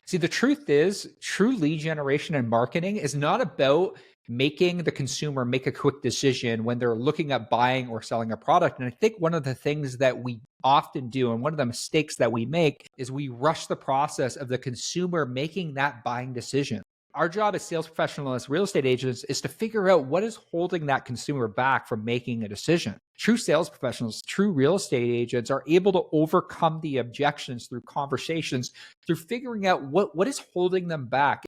See, the truth is, true lead generation and marketing is not about making the consumer make a quick decision when they're looking at buying or selling a product. And I think one of the things that we often do, and one of the mistakes that we make, is we rush the process of the consumer making that buying decision. Our job as sales professionals, as real estate agents, is to figure out what is holding that consumer back from making a decision. True sales professionals, true real estate agents are able to overcome the objections through conversations, through figuring out what is holding them back.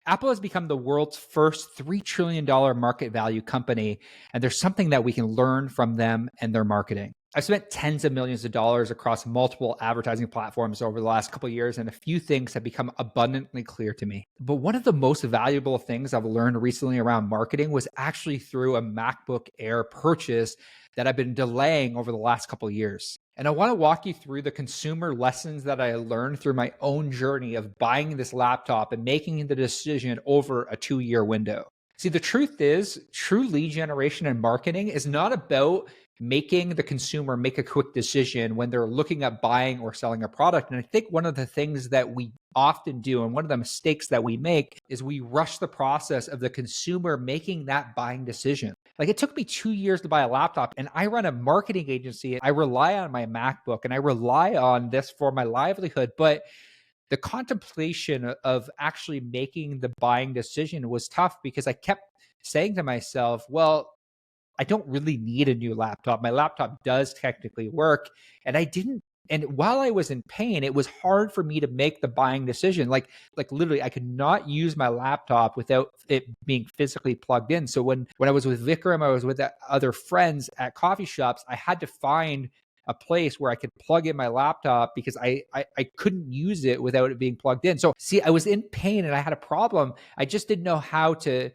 Apple has become the world's first $3 trillion market value company, and there's something that we can learn from them and their marketing. I've spent tens of millions of dollars across multiple advertising platforms over the last couple of years, and a few things have become abundantly clear to me. But one of the most valuable things I've learned recently around marketing was actually through a MacBook Air purchase that I've been delaying over the last couple of years. And I want to walk you through the consumer lessons that I learned through my own journey of buying this laptop and making the decision over a 2-year window. See, the truth is, true lead generation and marketing is not about making the consumer make a quick decision when they're looking at buying or selling a product. And I think one of the things that we often do, and one of the mistakes that we make, is we rush the process of the consumer making that buying decision. Like, it took me 2 years to buy a laptop, and I run a marketing agency. I rely on my MacBook and I rely on this for my livelihood. But the contemplation of actually making the buying decision was tough because I kept saying to myself, well, I don't really need a new laptop. My laptop does technically work. And I didn't. And while I was in pain, it was hard for me to make the buying decision. Like literally, I could not use my laptop without it being physically plugged in. So when I was with Vikram, I was with other friends at coffee shops, I had to find a place where I could plug in my laptop because I couldn't use it without it being plugged in. So see, I was in pain and I had a problem. I just didn't know how to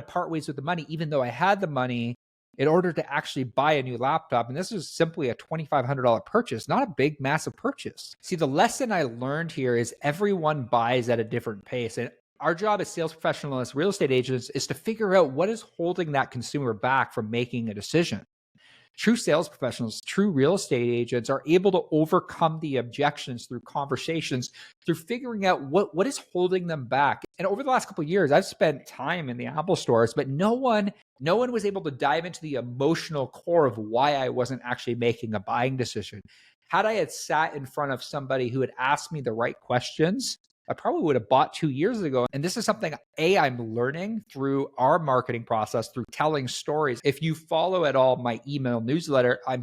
part ways with the money, even though I had the money, in order to actually buy a new laptop. And this is simply a $2,500 purchase, not a big, massive purchase. See, the lesson I learned here is everyone buys at a different pace. And our job as sales professionals, as real estate agents, is to figure out what is holding that consumer back from making a decision. True sales professionals, true real estate agents are able to overcome the objections through conversations, through figuring out what is holding them back. And over the last couple of years, I've spent time in the Apple stores, but no one was able to dive into the emotional core of why I wasn't actually making a buying decision. Had I had sat in front of somebody who had asked me the right questions, I probably would have bought 2 years ago. And this is something, I'm learning through our marketing process, through telling stories. If you follow at all my email newsletter, I'm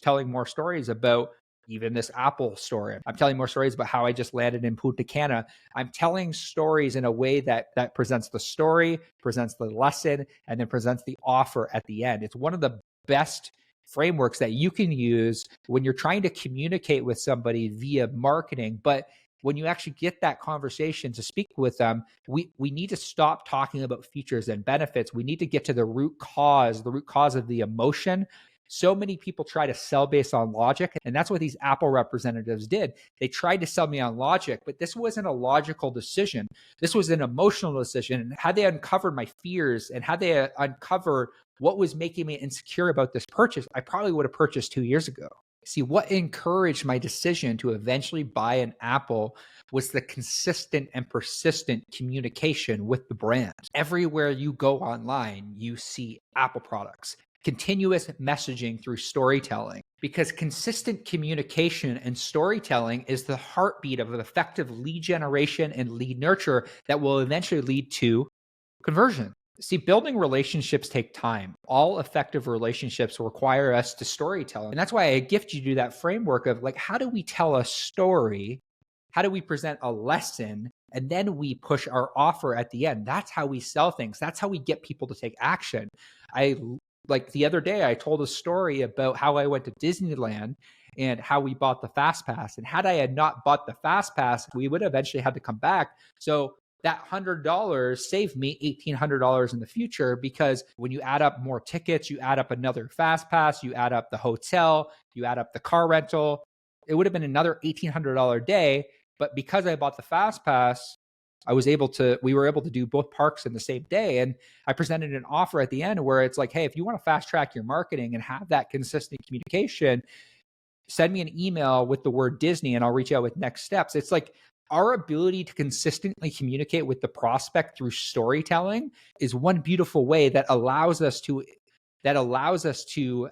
telling more stories about even this Apple story. I'm telling more stories about how I just landed in Punta Cana. I'm telling stories in a way that presents the story, presents the lesson, and then presents the offer at the end. It's one of the best frameworks that you can use when you're trying to communicate with somebody via marketing. But when you actually get that conversation to speak with them, we need to stop talking about features and benefits. We need to get to the root cause of the emotion. So many people try to sell based on logic, and that's what these Apple representatives did. They tried to sell me on logic, but this wasn't a logical decision. This was an emotional decision. And had they uncovered my fears and had they uncovered what was making me insecure about this purchase, I probably would have purchased 2 years ago. See, what encouraged my decision to eventually buy an Apple was the consistent and persistent communication with the brand. Everywhere you go online, you see Apple products, continuous messaging through storytelling, because consistent communication and storytelling is the heartbeat of effective lead generation and lead nurture that will eventually lead to conversion. See, building relationships take time. All effective relationships require us to storytell. And that's why I gift you to that framework of like, how do we tell a story? How do we present a lesson? And then we push our offer at the end. That's how we sell things. That's how we get people to take action. Like the other day, I told a story about how I went to Disneyland and how we bought the Fast Pass. And had I had not bought the Fast Pass, we would have eventually had to come back. So that $100 saved me $1,800 in the future, because when you add up more tickets, you add up another Fast Pass, you add up the hotel, you add up the car rental, it would have been another $1,800 day. But because I bought the Fast Pass, we were able to do both parks in the same day. And I presented an offer at the end where it's like, hey, if you want to fast track your marketing and have that consistent communication, send me an email with the word Disney and I'll reach out with next steps. It's like our ability to consistently communicate with the prospect through storytelling is one beautiful way that allows us to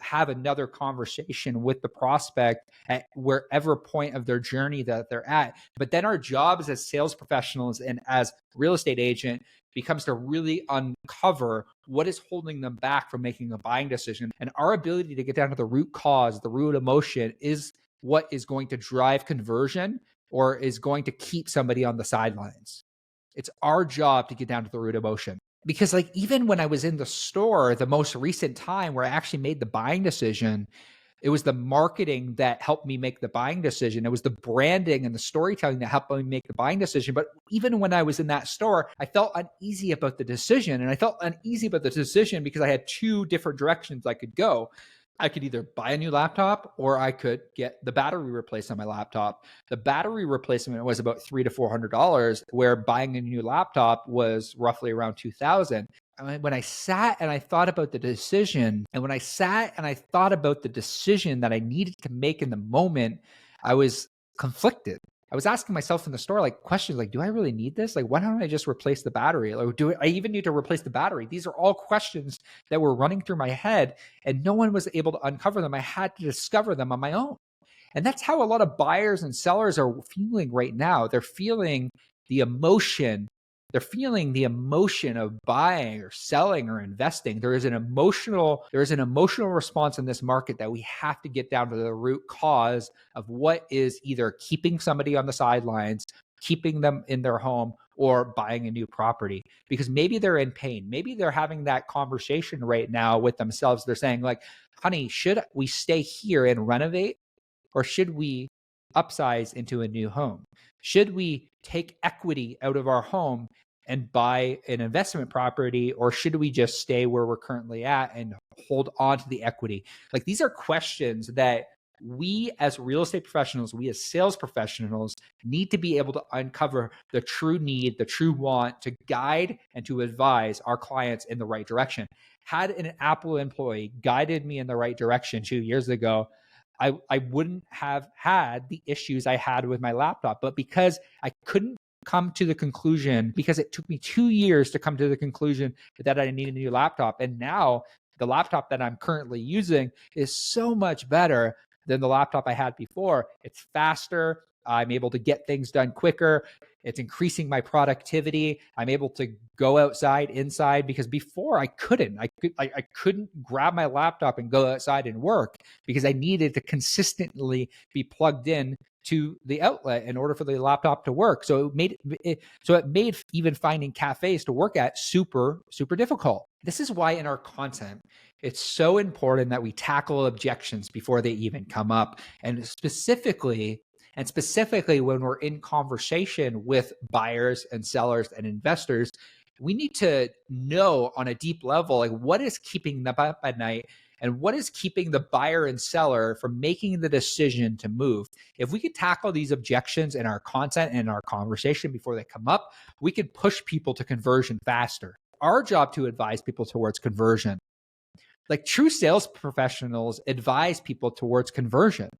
have another conversation with the prospect at wherever point of their journey that they're at. But then our jobs as sales professionals and as real estate agent becomes to really uncover what is holding them back from making a buying decision. And our ability to get down to the root cause, the root emotion, is what is going to drive conversion or is going to keep somebody on the sidelines. It's our job to get down to the root emotion. Because like even when I was in the store, the most recent time where I actually made the buying decision, it was the marketing that helped me make the buying decision. It was the branding and the storytelling that helped me make the buying decision. But even when I was in that store, I felt uneasy about the decision. And I felt uneasy about the decision because I had two different directions I could go. I could either buy a new laptop or I could get the battery replaced on my laptop. The battery replacement was about $300 to $400, where buying a new laptop was roughly around $2,000. When I sat and I thought about the decision, that I needed to make in the moment, I was conflicted. I was asking myself in the store, like questions like, do I really need this? Like, why don't I just replace the battery? Like, do I even need to replace the battery? These are all questions that were running through my head and no one was able to uncover them. I had to discover them on my own. And that's how a lot of buyers and sellers are feeling right now. They're feeling the emotion. They're feeling the emotion of buying or selling or investing. There is an emotional response in this market that we have to get down to the root cause of what is either keeping somebody on the sidelines, keeping them in their home, or buying a new property. Because maybe they're in pain. Maybe they're having that conversation right now with themselves. They're saying like, honey, should we stay here and renovate? Or should we upsize into a new home? Should we take equity out of our home and buy an investment property? Or should we just stay where we're currently at and hold on to the equity? Like these are questions that we as real estate professionals, we as sales professionals need to be able to uncover the true need, the true want to guide and to advise our clients in the right direction. Had an Apple employee guided me in the right direction 2 years ago, I wouldn't have had the issues I had with my laptop. But because I couldn't come to the conclusion, because it took me 2 years to come to the conclusion that I needed a new laptop. And now the laptop that I'm currently using is so much better than the laptop I had before. It's faster. I'm able to get things done quicker. It's increasing my productivity. I'm able to go outside, inside, because before I couldn't. I couldn't grab my laptop and go outside and work because I needed to consistently be plugged in to the outlet in order for the laptop to work. So it made even finding cafes to work at super, super difficult. This is why in our content, it's so important that we tackle objections before they even come up. And specifically when we're in conversation with buyers and sellers and investors, we need to know on a deep level, like what is keeping them up at night and what is keeping the buyer and seller from making the decision to move. If we could tackle these objections in our content and our conversation before they come up, we could push people to conversion faster. Our job to advise people towards conversion. Like true sales professionals advise people towards conversion.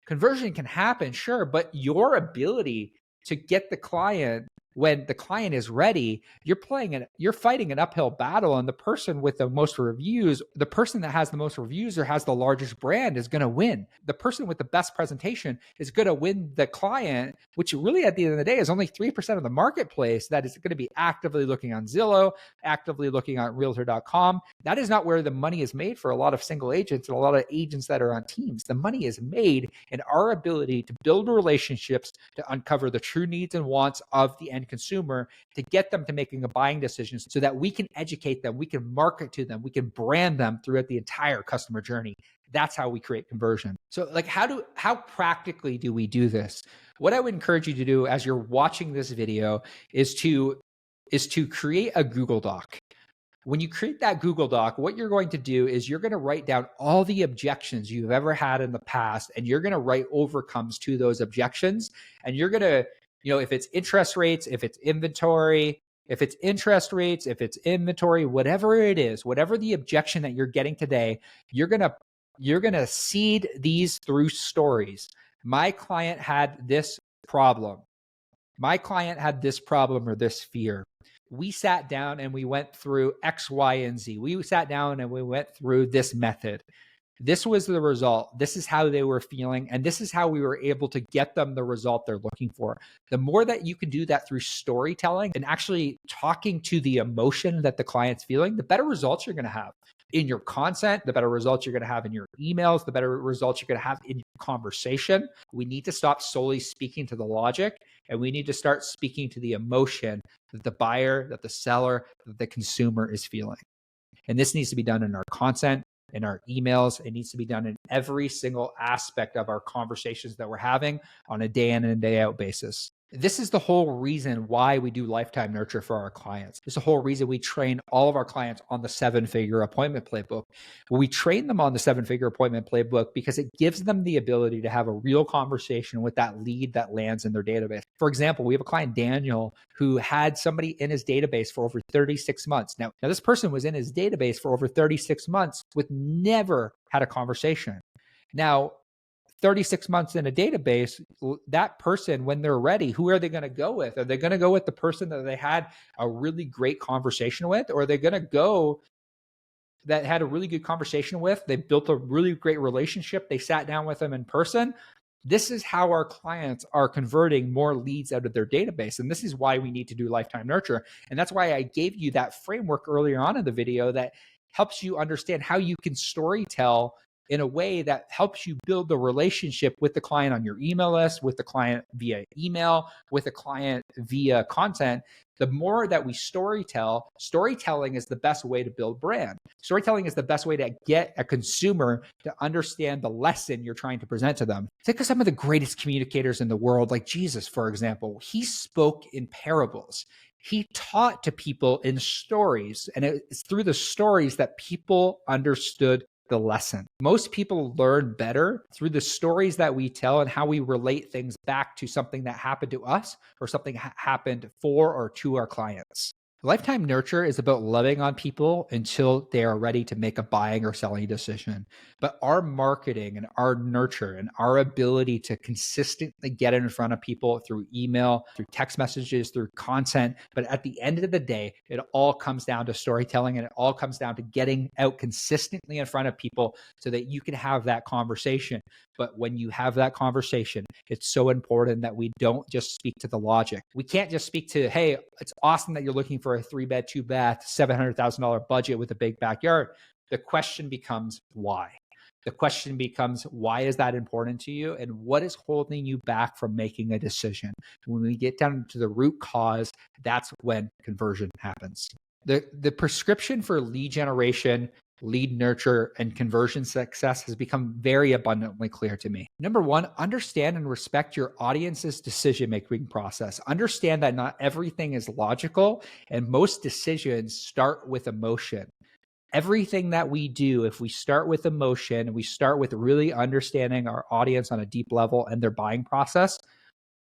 Conversion can happen, sure, but your ability to get the client when the client is ready, you're fighting an uphill battle, and the person with the most reviews, the person that has the most reviews or has the largest brand is going to win. The person with the best presentation is going to win the client, which really at the end of the day is only 3% of the marketplace that is going to be actively looking on Zillow, actively looking on Realtor.com. That is not where the money is made for a lot of single agents and a lot of agents that are on teams. The money is made in our ability to build relationships, to uncover the true needs and wants of the end consumer, to get them to making a buying decision so that we can educate them, we can market to them, we can brand them throughout the entire customer journey. That's how we create conversion. So like how practically do we do this? What I would encourage you to do as you're watching this video is to create a Google Doc. When you create that Google Doc, what you're going to do is you're going to write down all the objections you've ever had in the past, and you're going to write overcomes to those objections, and you're going If it's interest rates, if it's inventory, if it's interest rates, if it's inventory, whatever it is, whatever the objection that you're getting today, you're going to seed these through stories. My client had this problem. My client had this problem or this fear. We sat down and we went through X, Y, and Z. We sat down and we went through this method. This was the result. This is how they were feeling. And this is how we were able to get them the result they're looking for. The more that you can do that through storytelling and actually talking to the emotion that the client's feeling, the better results you're going to have in your content, the better results you're going to have in your emails, the better results you're going to have in your conversation. We need to stop solely speaking to the logic, and we need to start speaking to the emotion that the buyer, that the seller, that the consumer is feeling. And this needs to be done in our content, in our emails. It needs to be done in every single aspect of our conversations that we're having on a day in and day out basis. This is the whole reason why we do lifetime nurture for our clients. It's the whole reason we train all of our clients on the 7-figure appointment playbook. We train them on the 7-figure appointment playbook because it gives them the ability to have a real conversation with that lead that lands in their database. For example, we have a client, Daniel, who had somebody in his database for over 36 months. Now this person was in his database for over 36 months with never had a conversation. Now, 36 months in a database, that person, when they're ready, who are they going to go with? Are they going to go with the person that they had a really great conversation with? Or are they going to go that had a really good conversation with? They built a really great relationship. They sat down with them in person. This is how our clients are converting more leads out of their database. And this is why we need to do lifetime nurture. And that's why I gave you that framework earlier on in the video that helps you understand how you can storytell in a way that helps you build the relationship with the client on your email list, with the client via email, with the client via content. The more that we storytelling is the best way to build brand. Storytelling is the best way to get a consumer to understand the lesson you're trying to present to them. Think of some of the greatest communicators in the world, like Jesus, for example. He spoke in parables. He taught to people in stories, and it's through the stories that people understood the lesson. Most people learn better through the stories that we tell and how we relate things back to something that happened to us or something happened for or to our clients. Lifetime nurture is about loving on people until they are ready to make a buying or selling decision. But our marketing and our nurture and our ability to consistently get in front of people through email, through text messages, through content. But at the end of the day, it all comes down to storytelling, and it all comes down to getting out consistently in front of people so that you can have that conversation. But when you have that conversation, it's so important that we don't just speak to the logic. We can't just speak to, hey, it's awesome that you're looking for a 3-bed, 2-bath, $700,000 budget with a big backyard. The question becomes why? The question becomes, why is that important to you? And what is holding you back from making a decision? When we get down to the root cause, that's when conversion happens. The prescription for lead generation, lead nurture, and conversion success has become very abundantly clear to me. Number one, understand and respect your audience's decision-making process. Understand that not everything is logical, and most decisions start with emotion. Everything that we do, if we start with emotion, we start with really understanding our audience on a deep level and their buying process,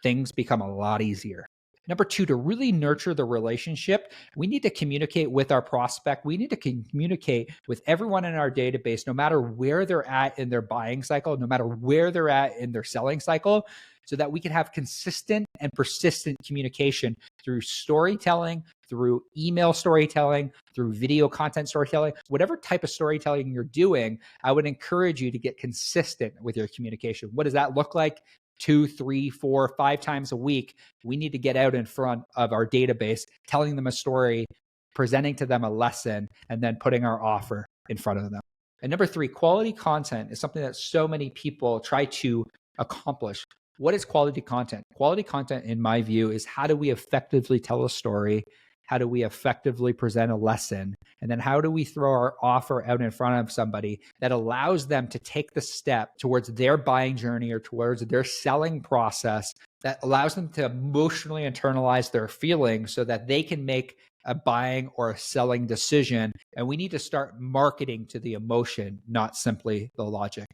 things become a lot easier. Number two, to really nurture the relationship, we need to communicate with our prospect. We need to communicate with everyone in our database, no matter where they're at in their buying cycle, no matter where they're at in their selling cycle, so that we can have consistent and persistent communication through storytelling, through email storytelling, through video content storytelling. Whatever type of storytelling you're doing, I would encourage you to get consistent with your communication. What does that look like? 2, 3, 4, 5 times a week, we need to get out in front of our database, telling them a story, presenting to them a lesson, and then putting our offer in front of them. And number 3, quality content is something that so many people try to accomplish. What is quality content? Quality content, in my view, is how do we effectively tell a story? How do we effectively present a lesson? And then how do we throw our offer out in front of somebody that allows them to take the step towards their buying journey or towards their selling process, that allows them to emotionally internalize their feelings so that they can make a buying or a selling decision. And we need to start marketing to the emotion, not simply the logic.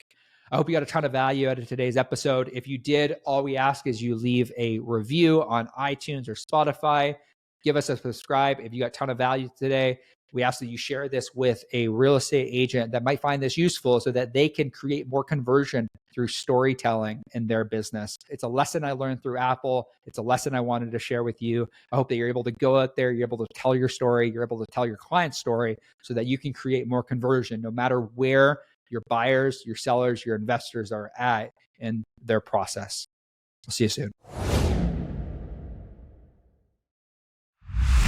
I hope you got a ton of value out of today's episode. If you did, all we ask is you leave a review on iTunes or Spotify. Give us a subscribe. If you got a ton of value today, we ask that you share this with a real estate agent that might find this useful so that they can create more conversion through storytelling in their business. It's a lesson I learned through Apple. It's a lesson I wanted to share with you. I hope that you're able to go out there, you're able to tell your story, you're able to tell your client's story so that you can create more conversion no matter where your buyers, your sellers, your investors are at in their process. I'll see you soon.